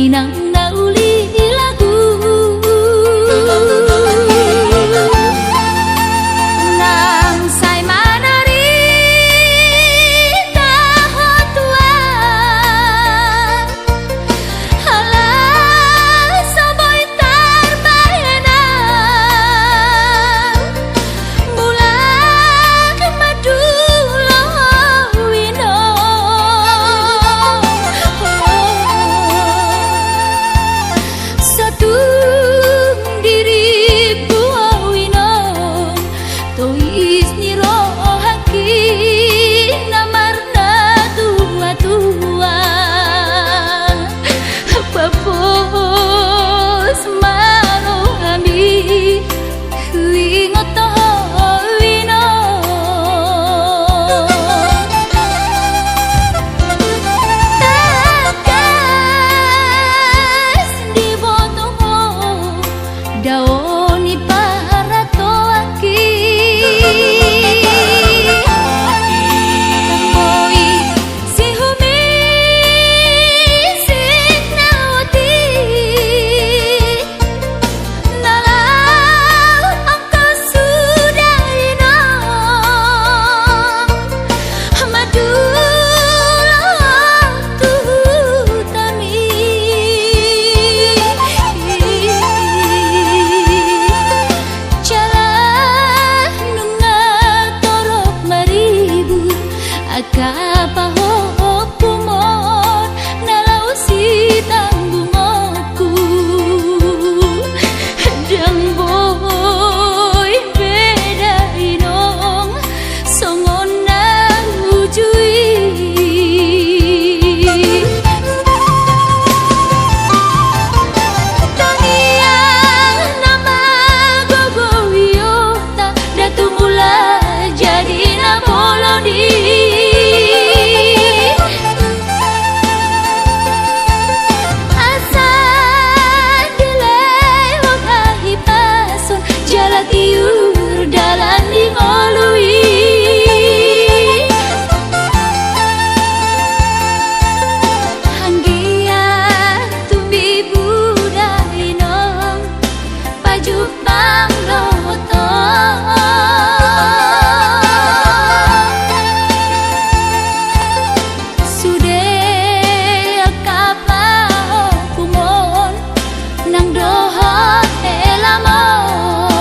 minang nauli lagu nang say manari tahotuan halah saboy tarbayana bulan madulo wino satu diri buawino tois niro haki namarna tua-tua papos mano ami huingoto wino takas di botongo daoni para toaki Moi si humi siknawati nalau angka sudahino madulah tuhutami jalan nunga torok maribu akapahok pumon nalau si tanggungoku dang boy beda inong songon nang ujui Tangiang nama gogo wiyota datu mula jadi na bolodi asa dilewat ahipason jala tiur dalan di ngolui hanggia tumbi budahino pajuk bangloto sude akapao kumon nang dohot elamon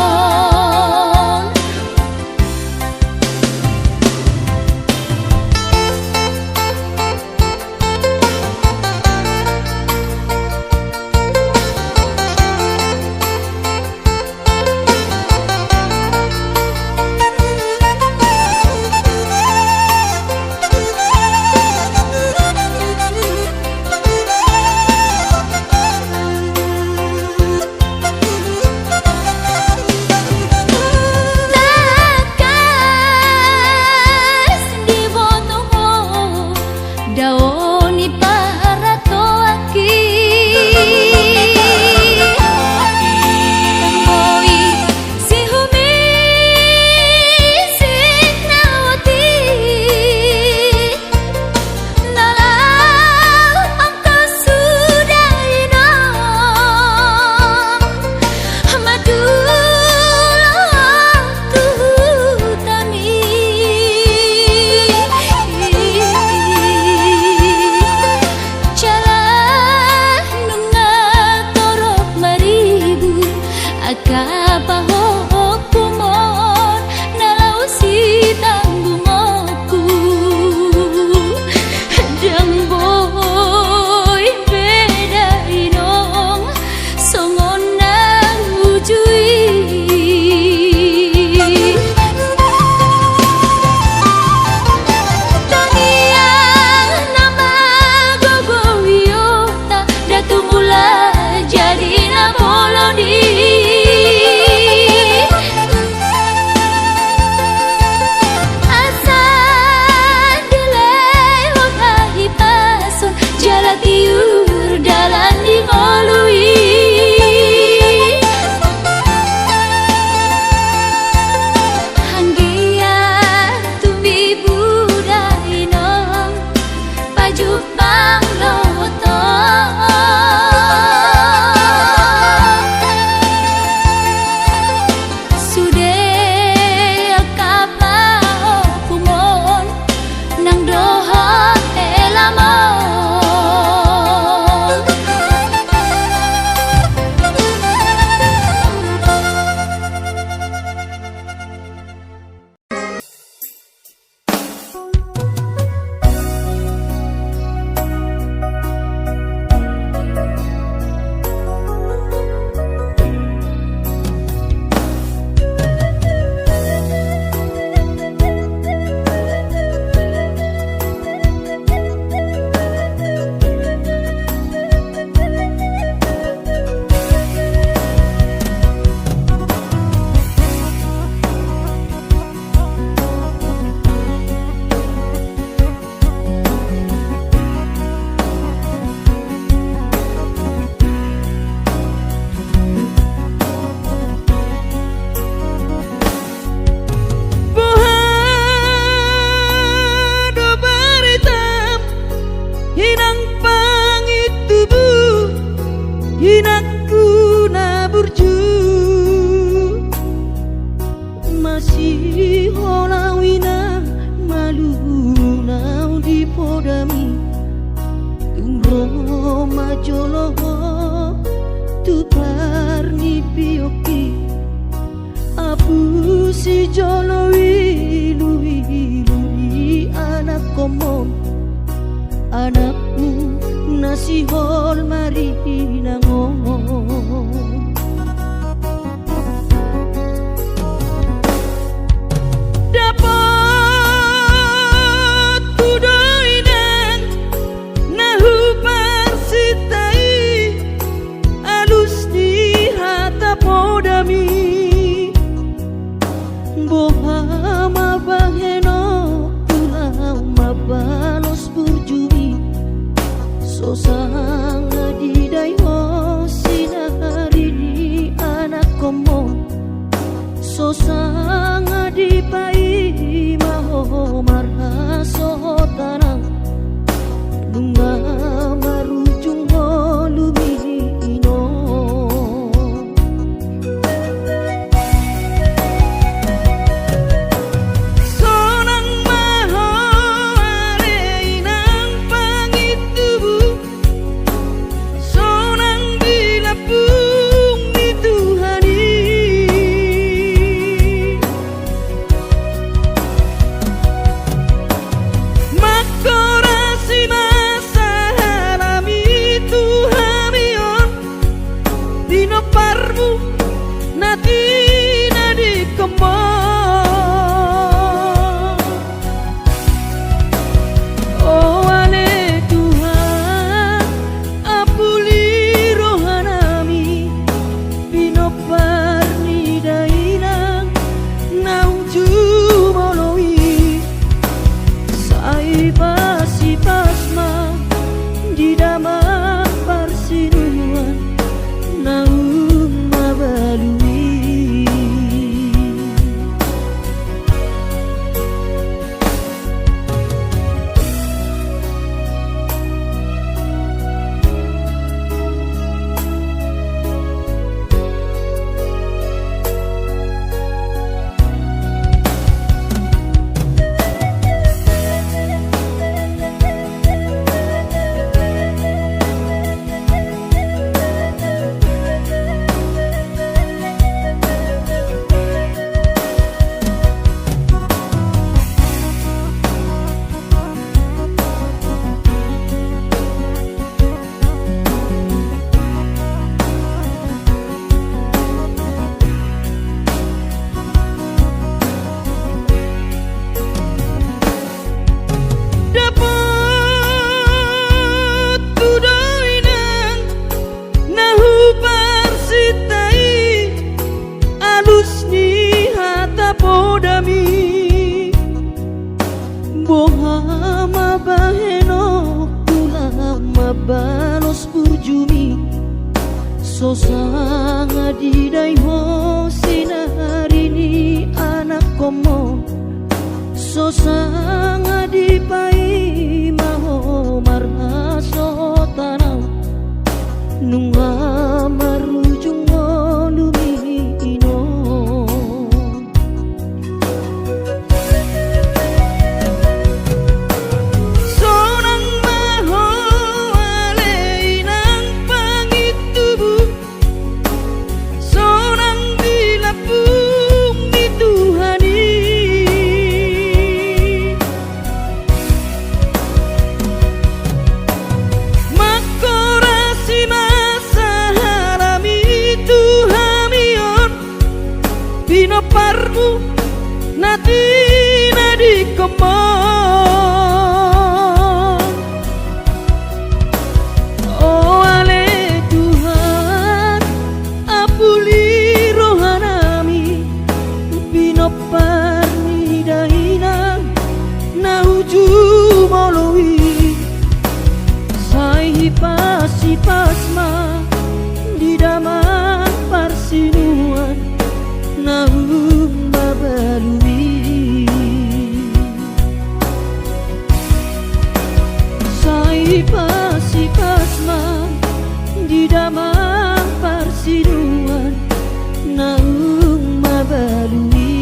takas di botongo daoni para toaki Moi si humi siknawati nalau angka sudahino madulah tuhutami jalan nunga torok maribu akapahok pumon nalau si tanggungoku dang boy beda inong songon nang ujui Tangiang nama gogo wiyota datu mula jadi na bolodi asa dilewat ahipason jala tiur dalan di ngolui hanggia tumbi budahino pajuk bangloto jolo tu parni pioki abu si jolo wilu anak komom anakmu nasi hol mari nangon bohama baheno pulau mabalos burjumi sosanga didai ho sinari di anak komo sosanga di pai maho marha sotanang dunga marujung holumi ino bohama baheno ulama balos burjumi sosanga didai ho sinari ni anak komo sosanga dipai maho marha sotanau nunga marujung olumi ino parmu nati nadi kemon oh ale Tuhan apuli rohanami bino parni daina nauju moloi sai pasi pasma di daman parsinuan naum babalui sai pasi pasma di damang parsiduan naum babalui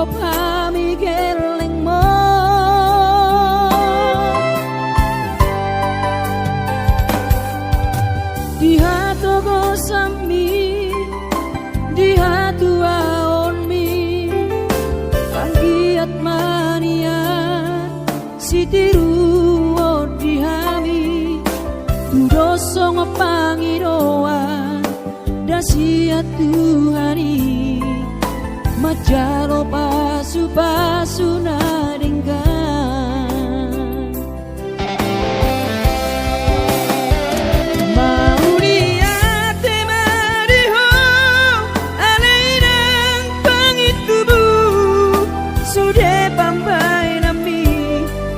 pami geleng mo diha togo sami diha tua onmi panggiat mania sitiru dihami tudosong pangiroan dasia Tuhani majalo pasu-pasu naringgan mau diate mariho alainang pangitubu sudah pambai nami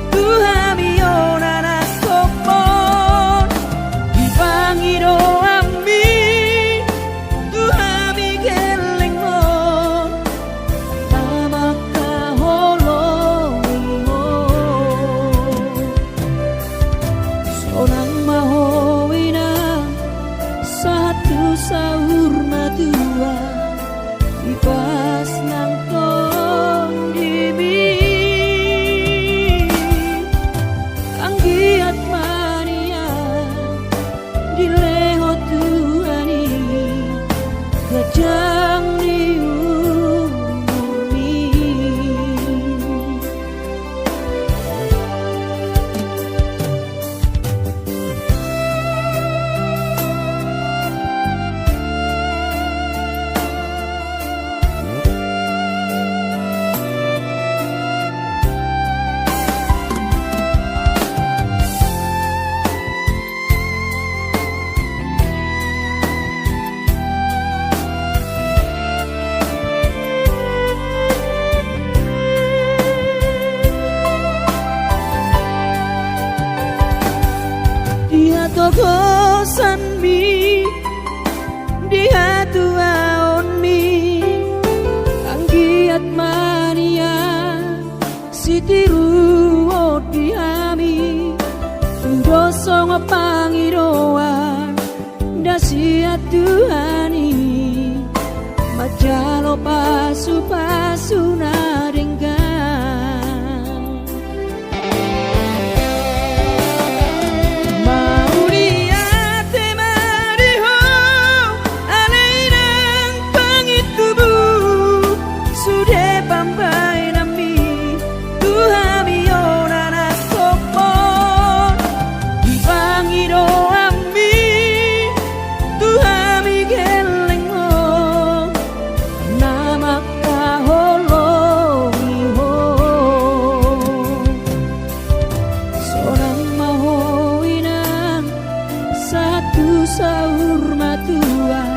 Tuhami onana kopon dipangiro ami Tuhami geleng mo tamaka holoi mo sonang mahowina satu sahur matua ipas nang tong dimi anggiat mania dileho Tuhani gajang diumumi Dia togo sanmi dia tua onmi anggiat mania sitiru dihami tudosong pangiroan dasia Tuhani majalo pasu-pasu naringgan sahur matua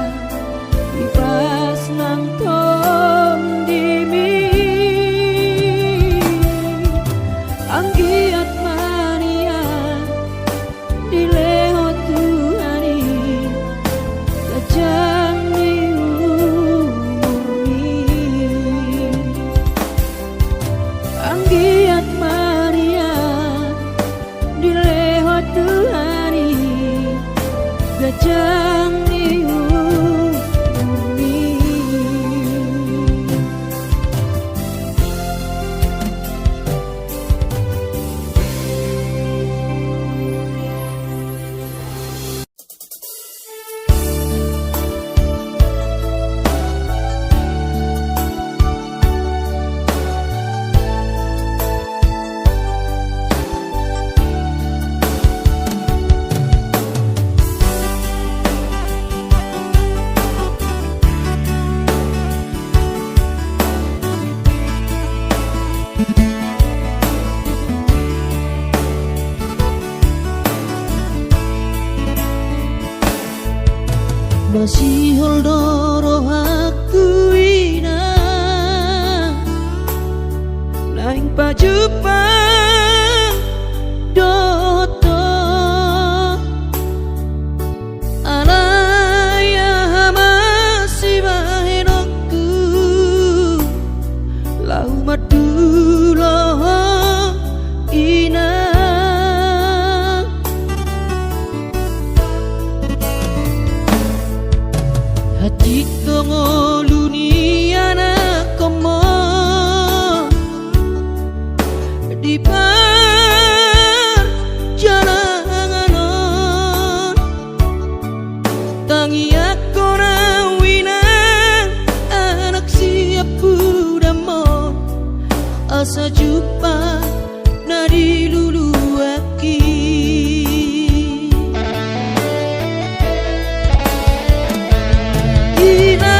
ipas nang tong dimi anggiat mania dileho Tuhani gajang diumumi anggiat mania dileho Tuhani gajang diumumi masih holdoro aku ina lain pajupang doto alaya masih bahenokku lau maduloh ina hati kongoluniana komo asa jumpa nadi lulu aki ina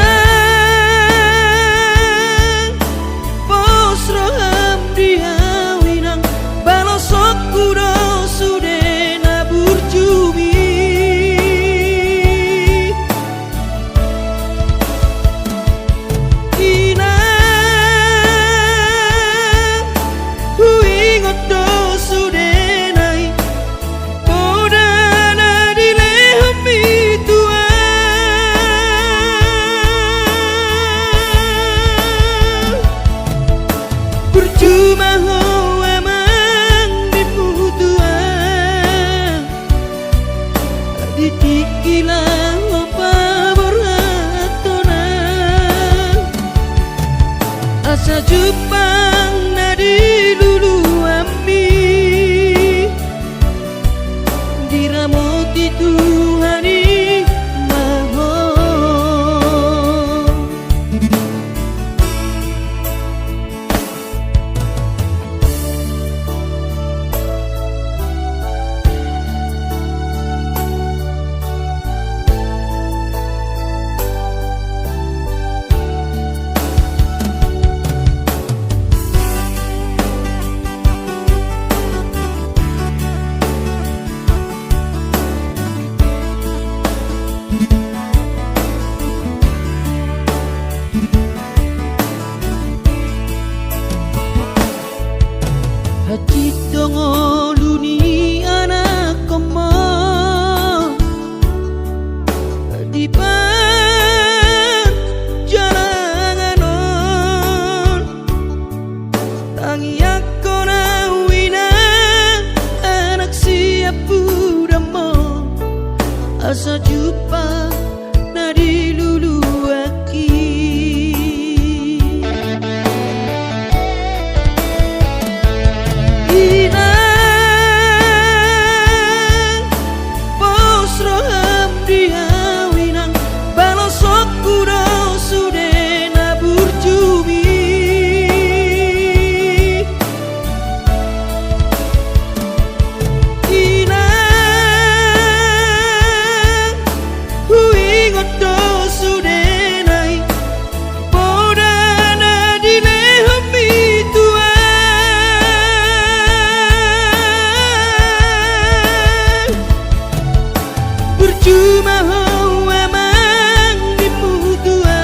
pos roham dia winang balosok kudo sude nabur jumi percuma ho emang diputuan ditikilah apa beratona asa jupang nadi lulu ami diramoti Tuhani maho hati dongo luni anak koma di perjalanan tangi aku nawina anak siap budamo asa jumpa nadi lulu aki percuma ho emang diputuan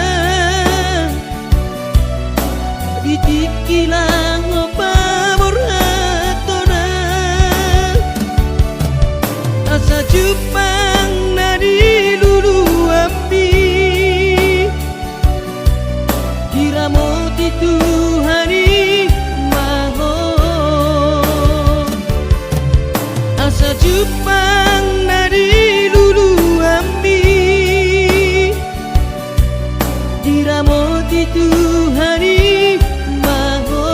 ditikilah apa beratona asa jupang nadi lulu ami diramoti Tuhani maho asa jupang nadi diramoti Tuhani maho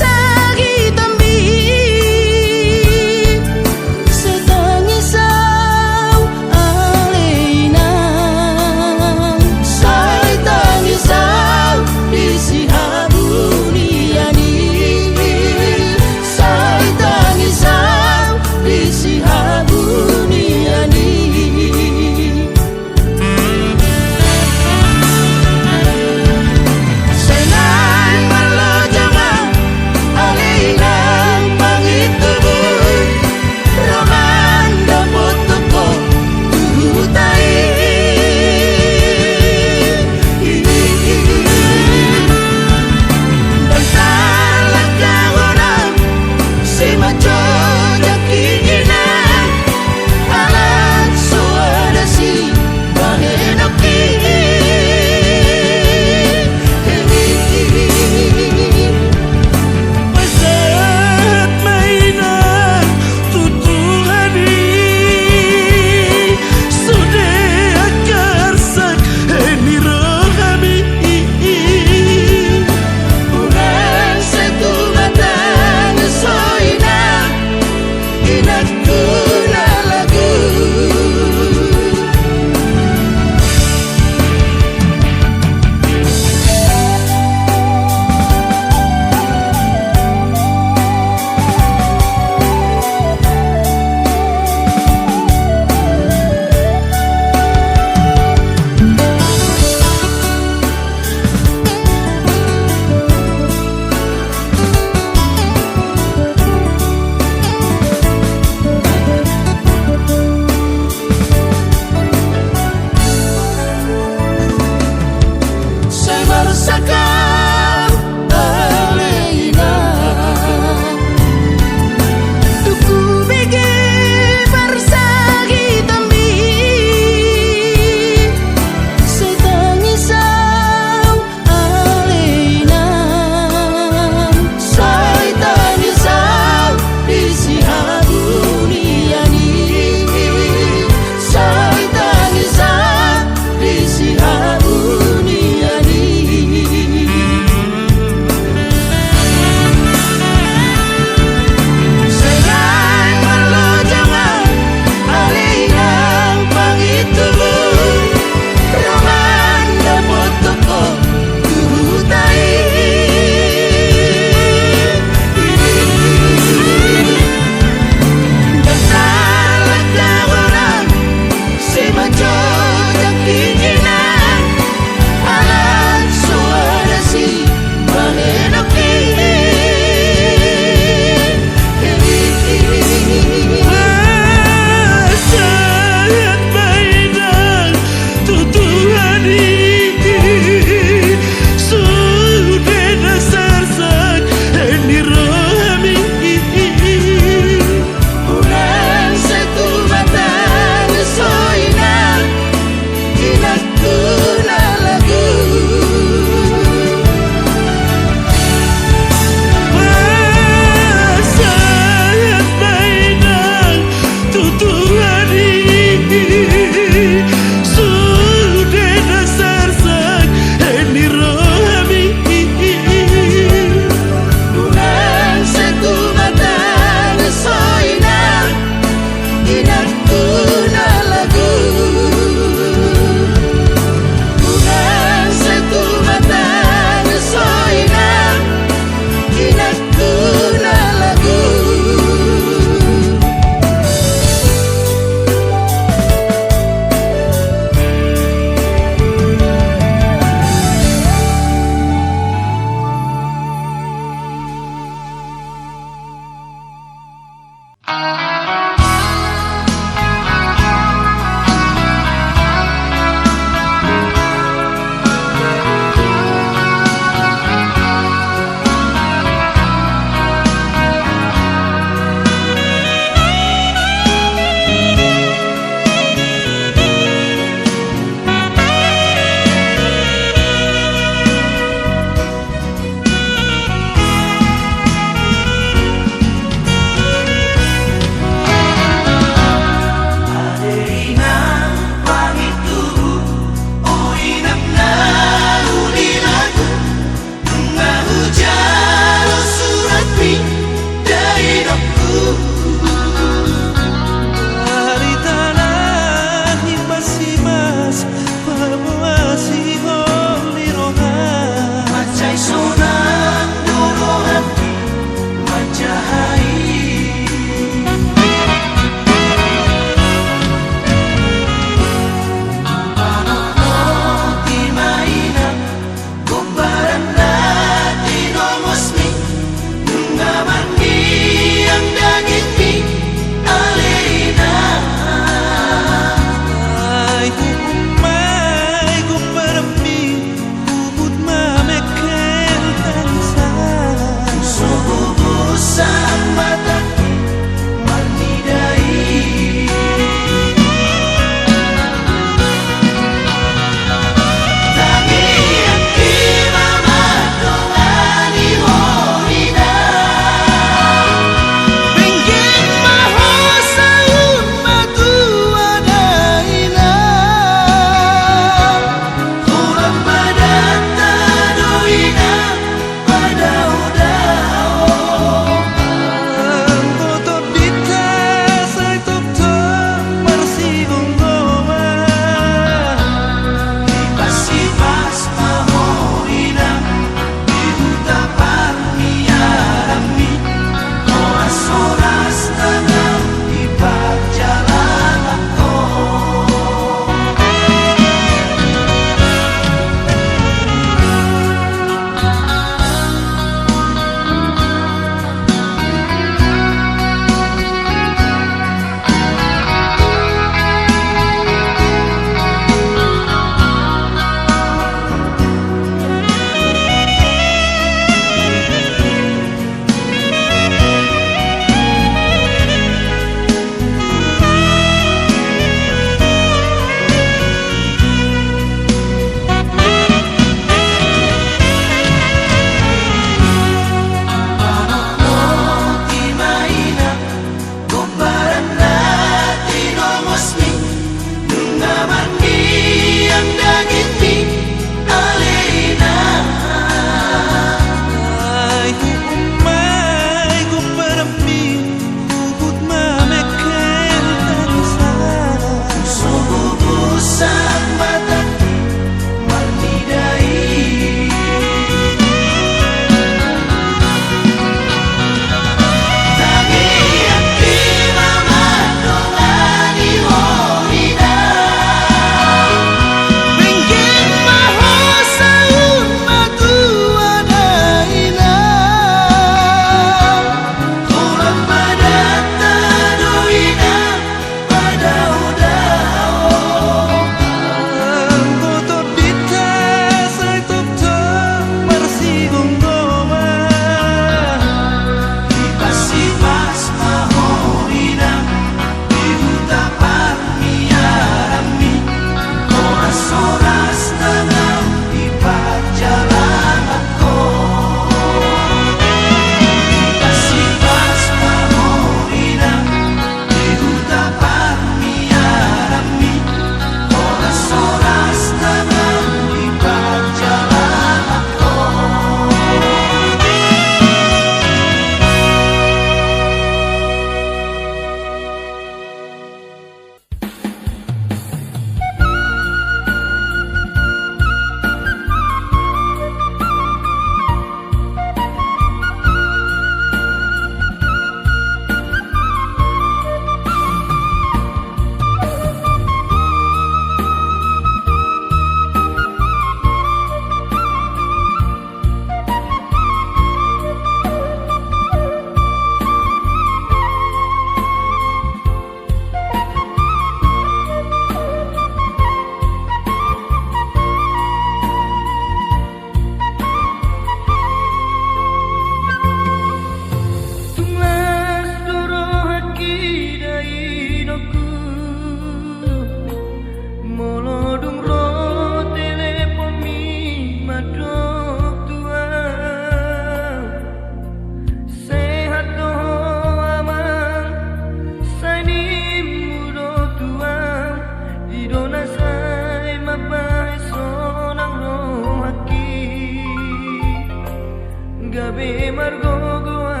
margogoa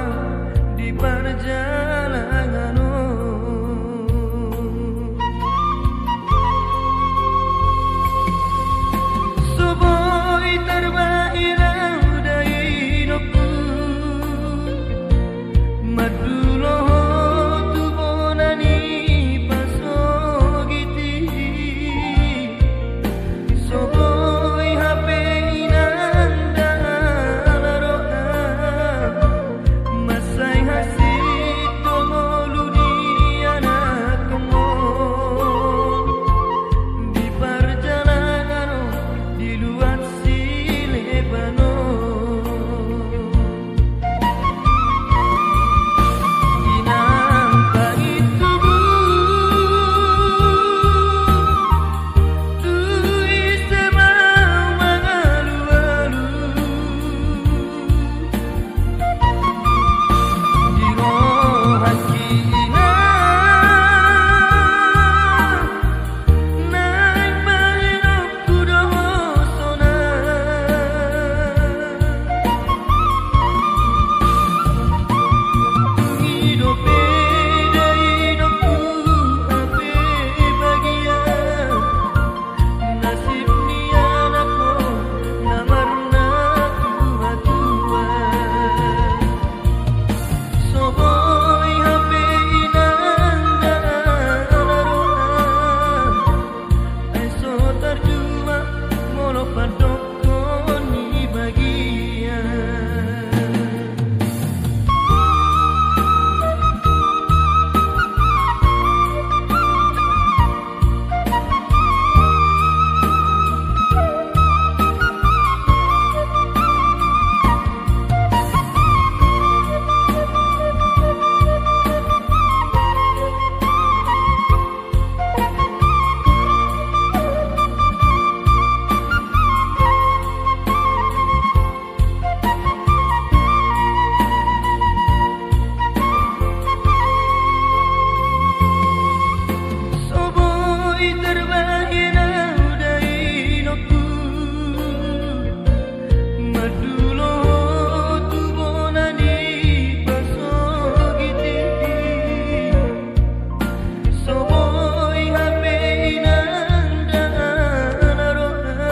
di perjalananmu. Soboi terbairau dari hidupku, madulo tu bonani pasogiti. Soboi hape inanda laroa, masai hasit tololu di anak kemon. Di perjalanan di luar si Lebanon, inang itu tu istemau mengalu-alu di rohaki naik bahirokku dohosona. Hidup beda hidupku ape bagian, nasib ni anakku namarna tua-tua. Soboi hape inanda laroa, eso terjua molo padokon ni bagian. Soboi terbahirau dari hidupku, madulo tu bonani pasogiti. Soboi hape inanda laroa,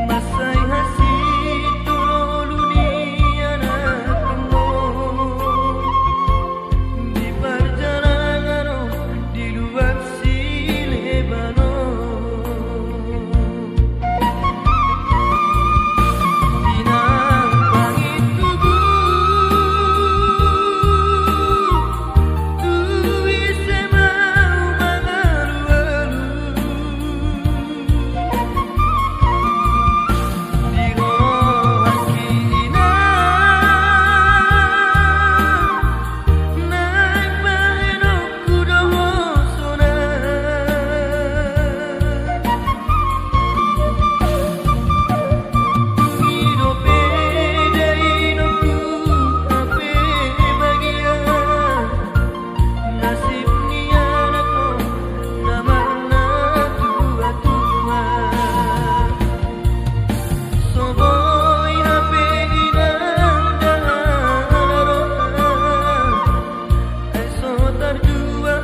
masai hasit tololu di anak kemon. Di perjalanan di luar si Lebanon, inang itu tu istemau mengalu-alu di rohaki naik bahirokku dohosona. Hidup beda hidupku ape bagian, nasib ni anakku namarna tua-tua. Soboi hape inanda laroa, eso terjua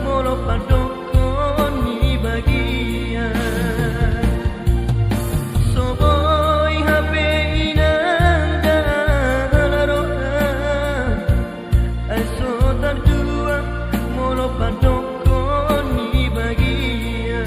molo padokon ni bagian. Soboi hape inanda laroa, eso terjua molo padokon ni bagian.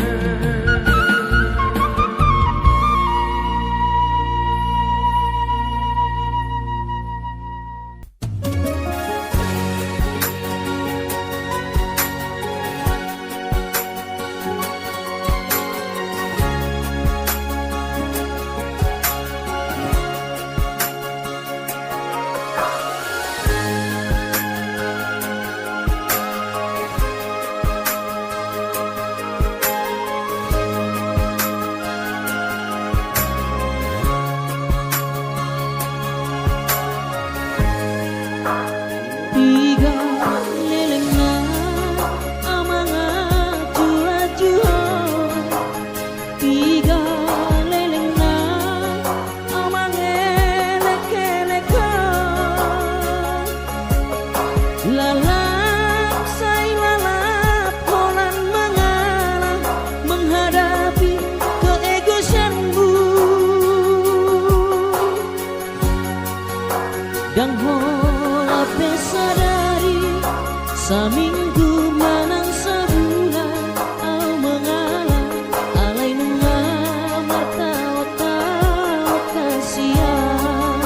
Lalap say lalap Holan mengalah menghadapi keegoisanmu. Dan hola sadari saminggu manang sebulan au mengalah alai nunga mata otak kasihan.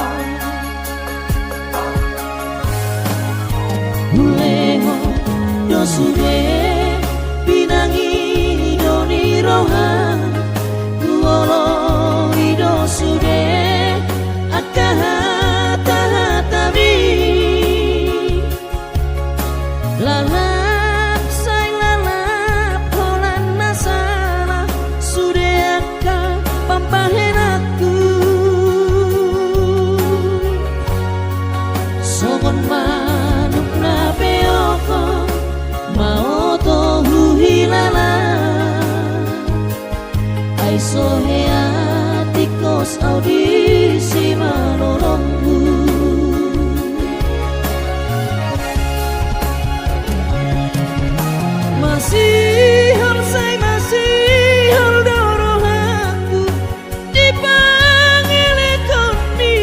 Buleho dosude pinangi doni rohan kuolo idosude akahata-hatami. Lalap say lalap holan nasala sude aka pampahen aku. Songon manuk na peoko mau tohu hilala ai sohea tikos audisi manolongmu. Masih say masih doro aku dipanggil koni.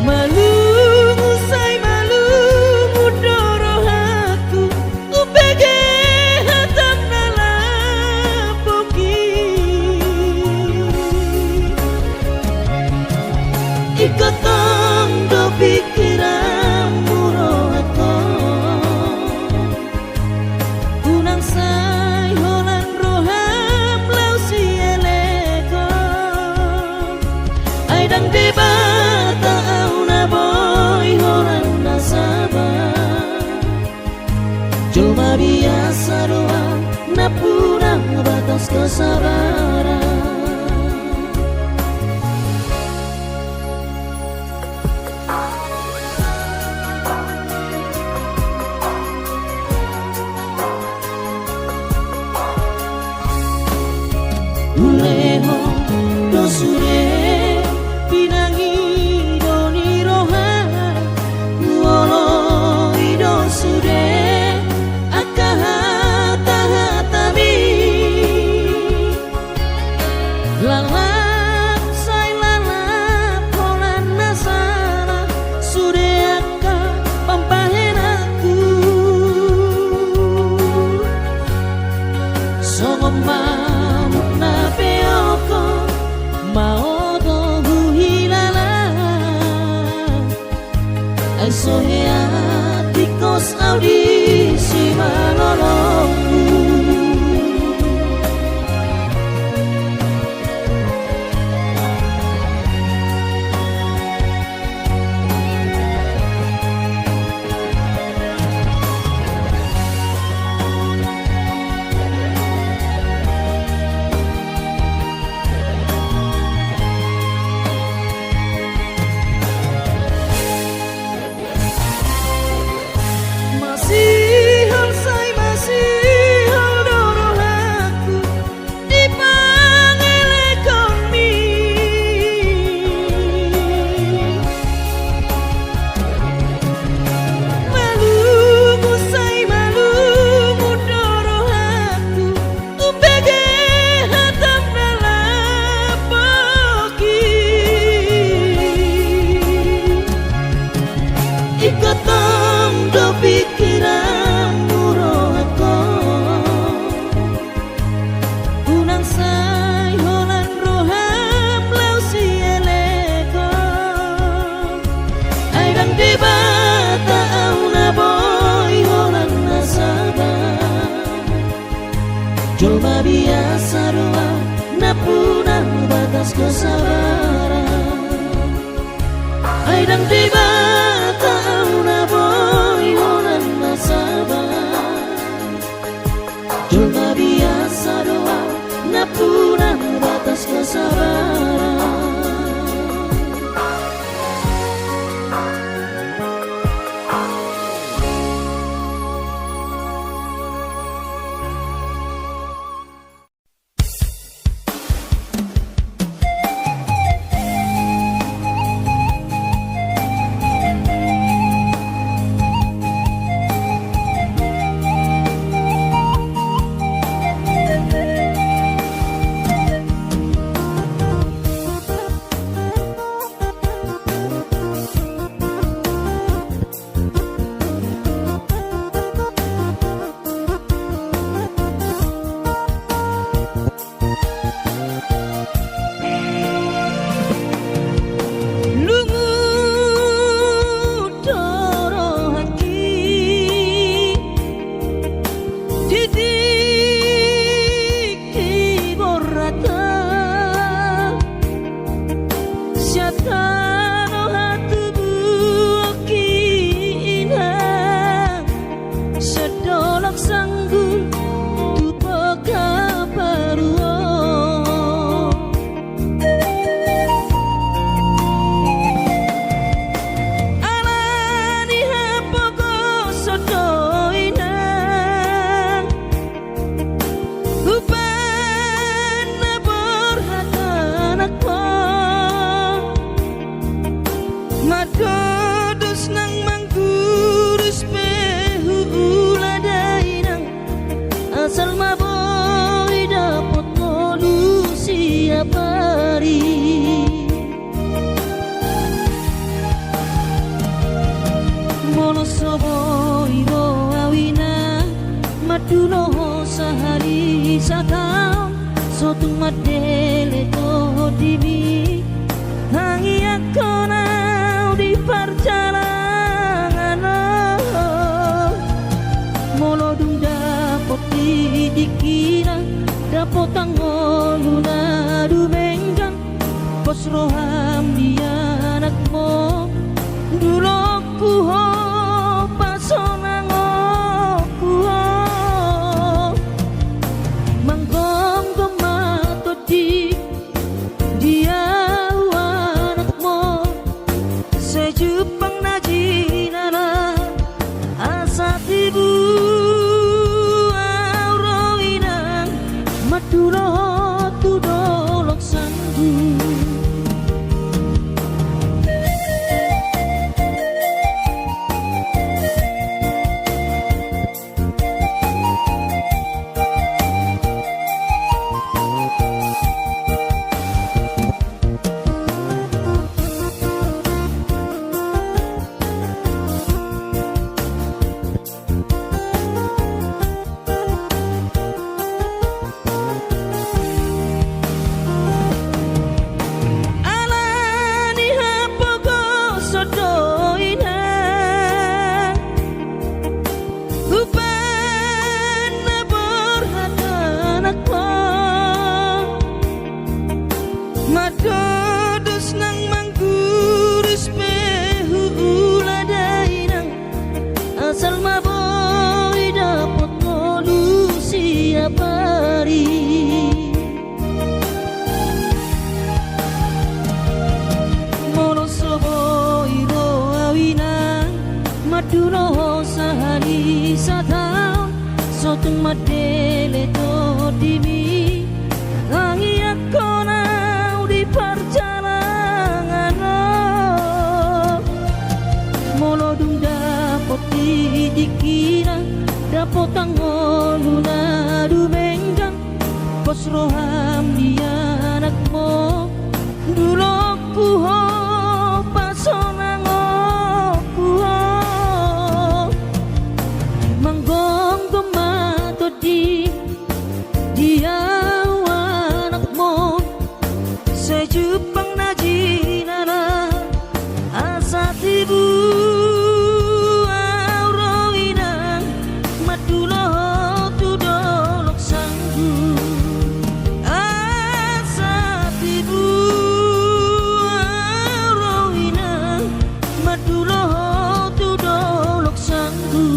Malungu say malungu doro aku upege hatam nalapoki. Ikotong do pikiranmu rohako unang say holan roham lau si eleko ay dang debata au na boy holan nasaba cuma biasa doang na purang batas kesabaran. Buleho dosure pinangi doni rohan kuolo idosude akahata-hatami. Lalap say lalap holan nasala sude aka pampahen aku. Songom manuk na peoko mau tohu hilala ai sohea tikos audisi manolongmu. Masih say masih doro aku dipanggil koni. Malungu say malungu doro aku upege hatam nalapoki. Ikotong do pikiranmu rohako unang say holan roham lau si eleko ay dang debata au na boy holan nasaba coba biasa doang na punang batas kesabaran. Ay dang debata au na boy holan nasaba coba biasa doang na punang batas kesabaran. sotung madele to dimi hangi akona di perjalanan molo dung dapot di dikira dapot tangoluna du menggang pos roham dia anakmu dulu kuho pasonang kuho manggong gemato di dia anakmu sejupang najinana asa tibu auroinang madulo tudolok sanggu. Madodos nang mangguris pehu uladainang asal maboy dapot kolusi apari mono soboy ro awinang maduno sahari sataun sotung madele to dimi hangi akona di perjalanan molo dung dapot di dikira dapot tangoluna du menggang pos roham dia anakmu dulu kuho pasonang kuho manggong gemato di dia anakmu sejupang najinana asa tibu auroinang madulo tudolok sanggu asa tibu auroinang madulo tudolok sanggu.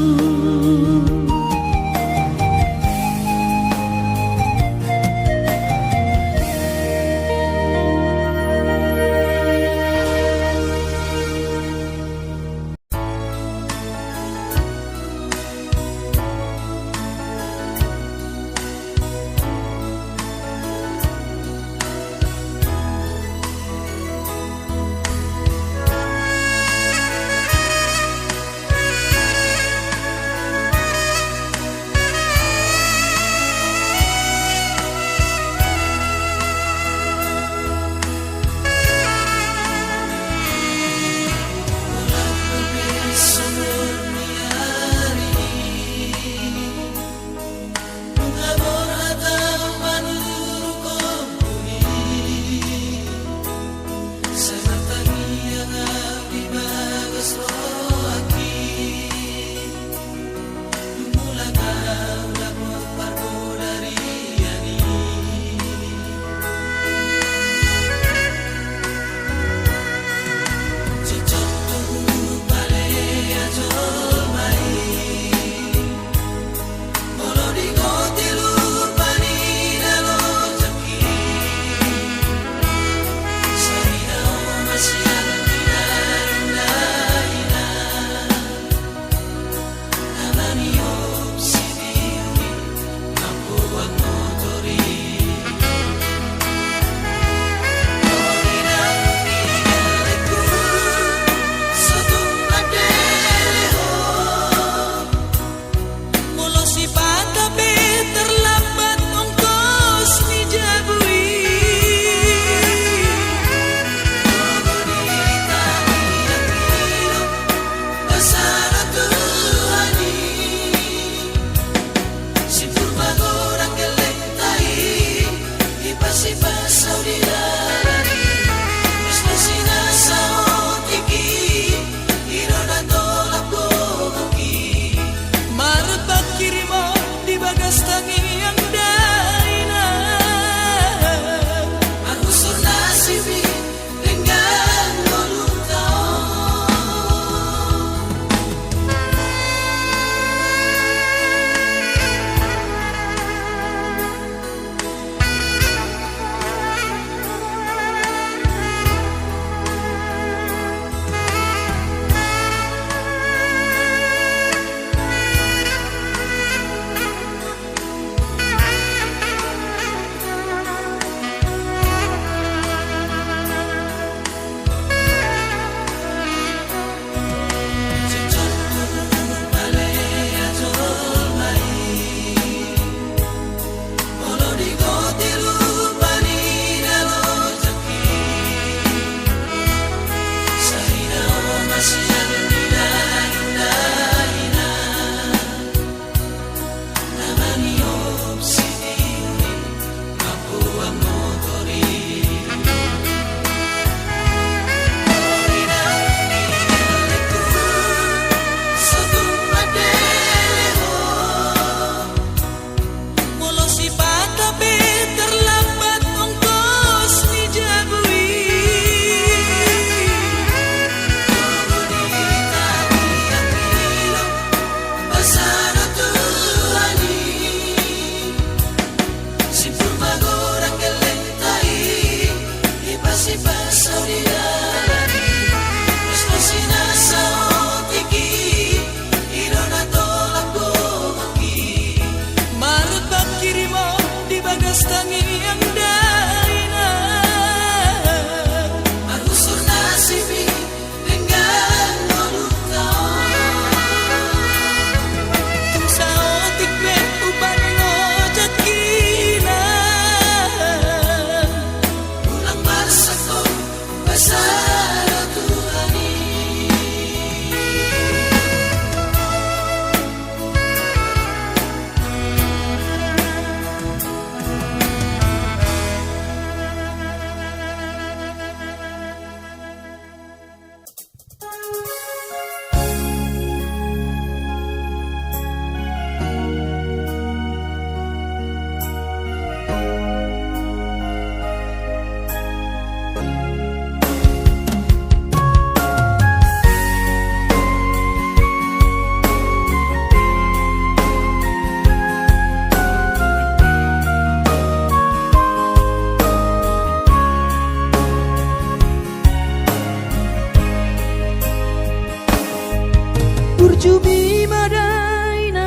Urjubi madaina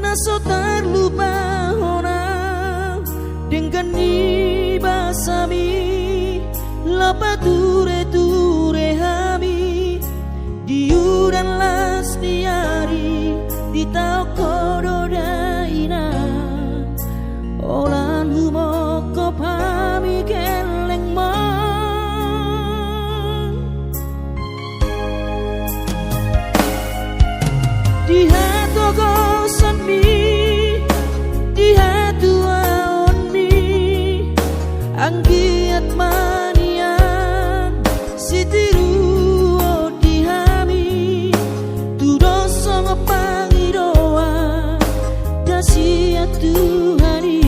naso terlupa hona dengan ni basami lapa ture hami diuran las diari di tau kododaina olan humoko pami keleng mo di hatu gosan mi di hatu aon mi anggiat manian sitiru di hami tudoso ngepangidoa dasia Tuhani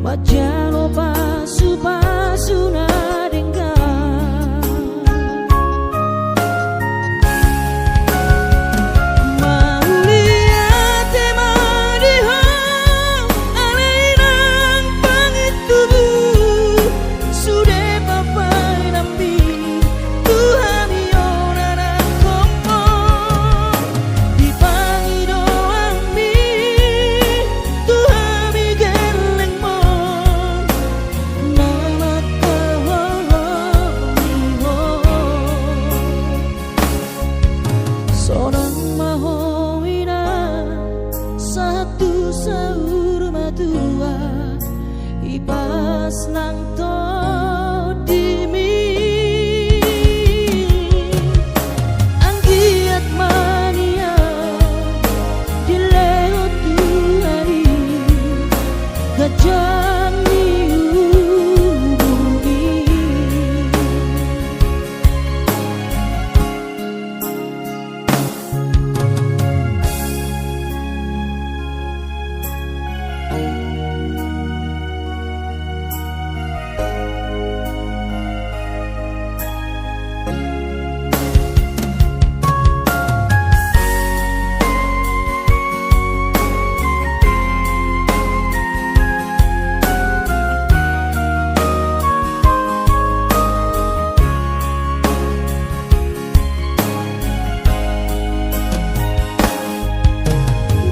majalo pasu na dengka ipas nang to dimi anggiat mania dileo Tuhani gajah bumi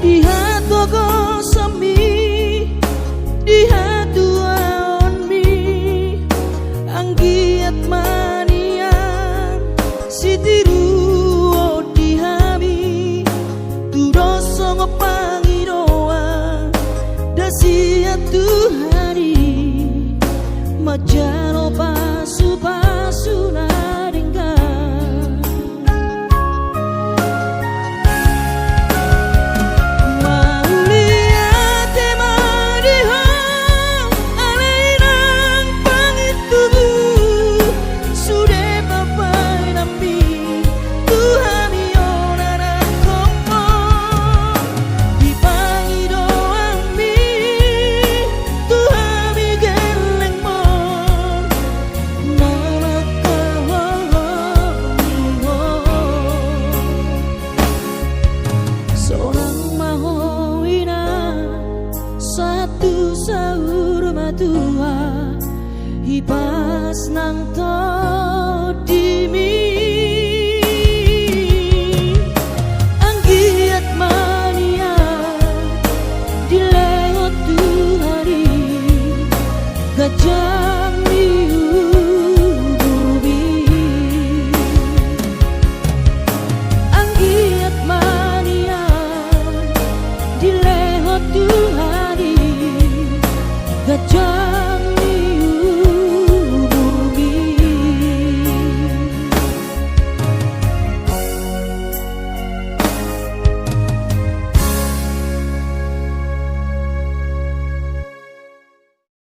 di hatu gosami di hatu aon mi anggiat manian sitiru di hami tudoso ngepangidoa dasia Tuhani majalo pasu na dengka satu sahur matua ipas nang to dimi anggiat mania dileo Tuhani gajah